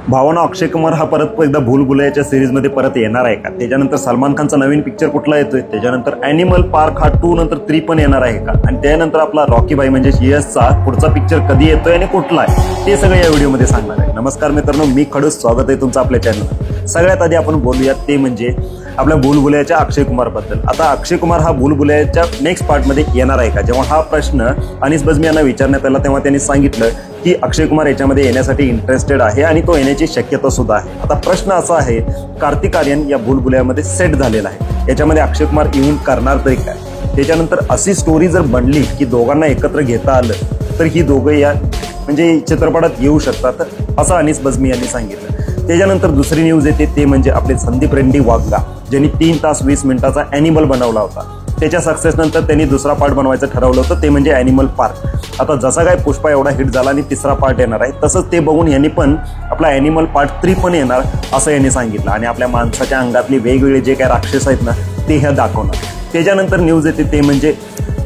भावानं अक्षय कुमार हा परत एकदा भूलभुलैयाच्या सिरीजमध्ये परत येणार आहे का? त्याच्यानंतर सलमान खानचा नवीन पिक्चर कुठला येतोय? त्याच्यानंतर ॲनिमल पार्क हा 2 नंतर 3 पण येणार आहे का? आणि त्यानंतर आपला रॉकी भाई म्हणजे यशचा पुढचा पिक्चर कधी येतोय आणि कुठला आहे ते सगळं या व्हिडिओमध्ये सांगणार आहे. नमस्कार मित्रांनो, मी खडूस, स्वागत आहे तुमचं आपल्या चॅनलवर. सगळ्यात आधी आपण बोलूयात ते म्हणजे आपल्या भूलभुलैयाच्या अक्षय कुमार बद्दल. आता अक्षय कुमार हा भूलभुलैयाच्या नेक्स्ट पार्टमध्ये येणार आहे का? जेव्हा हा प्रश्न अनीस बज्मी यांना विचारण्यात आला तेव्हा त्यांनी सांगितलं की अक्षय कुमार याच्यामध्ये येण्यासाठी इंटरेस्टेड आहे आणि तो येण्याची शक्यता सुद्धा आहे. आता प्रश्न असा आहे, कार्तिक आर्यन या भूलभुलैयामध्ये सेट झालेला आहे, याच्यामध्ये अक्षय कुमार येऊन करणार तरी काय? त्याच्यानंतर अशी स्टोरी जर बनली की दोघांना एकत्र घेता आलं तर ही दोघं या म्हणजे चित्रपटात येऊ शकतात, असं अनीस बज्मी यांनी सांगितलं. त्याच्यानंतर दुसरी न्यूज येते ते म्हणजे आपले संदीप रेड्डी वाघा, ज्यांनी 3 तास 20 मिनिटाचा ॲनिमल बनवला होता. त्याच्या सक्सेस नंतर त्यांनी दुसरा पार्ट बनवायचं ठरवलं होतं, ते म्हणजे ॲनिमल पार्क. आता जसा काय पुष्पा एवढा हिट झाला आणि तिसरा पार्ट येणार आहे, तसंच ते बघून यांनी पण आपला ॲनिमल पार्ट 3 पण येणार असं यांनी सांगितलं. आणि आपल्या माणसाच्या अंगातले वेगवेगळे जे काय राक्षस आहेत ना ते ह्या दाखवणार. त्याच्यानंतर न्यूज येते ते म्हणजे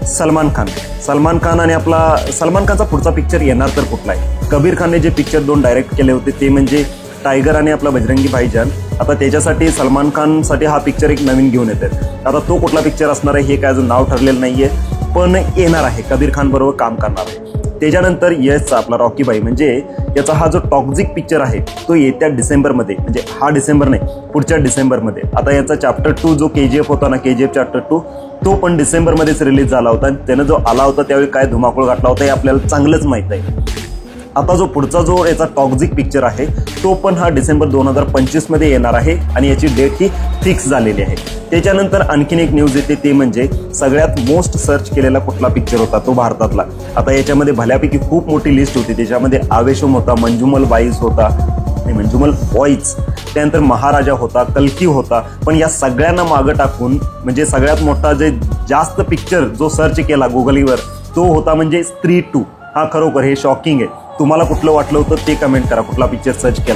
सलमान खान आणि आपला सलमान खानचा पुढचा पिक्चर येणार तर कुठला आहे? कबीर खानने जे पिक्चर 2 डायरेक्ट केले होते ते म्हणजे टायगर आणि आपला बजरंगी भाईजान. आता त्याच्यासाठी सलमान खानसाठी हा पिक्चर एक नवीन घेऊन येतात. आता तो कुठला पिक्चर असणार आहे हे काय अजून नाव ठरलेलं नाहीये, पण येणार आहे, कबीर खान बरोबर काम करणार आहे. त्याच्यानंतर यशचा आपला रॉकी भाई म्हणजे याचा हा जो टॉक्झिक पिक्चर आहे तो येत्या डिसेंबरमध्ये, म्हणजे हा डिसेंबर नाही पुढच्या डिसेंबरमध्ये. आता याचा चॅप्टर 2 जो KGF होता ना, KGF चॅप्टर 2, तो पण डिसेंबरमध्येच रिलीज झाला होता. आणि त्यानं जो आला होता त्यावेळी काय धुमाकूळ घातला होता हे आपल्याला चांगलंच माहीत आहे. आता जो पुढचा जो याचा टॉक्झिक पिक्चर आहे तो पण हा डिसेंबर 2025 मध्ये येणार आहे आणि याची डेट ही फिक्स झालेली आहे. त्याच्यानंतर आणखीन एक न्यूज येते ते म्हणजे सगळ्यात मोस्ट सर्च केलेला कुठला पिक्चर होता तो भारतातला. आता याच्यामध्ये भल्यापैकी खूप मोठी लिस्ट होती. त्याच्यामध्ये आवेशम होता, मंजुमल बॉईज होता, त्यानंतर महाराजा होता, कल्की होता. पण या सगळ्यांना मागं टाकून म्हणजे सगळ्यात मोठा जे जास्त पिक्चर जो सर्च केला गुगलवर तो होता म्हणजे स्त्री 2. हा खरोखर हे शॉकिंग आहे. तुम्हाला कुठलं वाटलं होतं ते कमेंट करा, कुठला पिक्चर सर्च केला.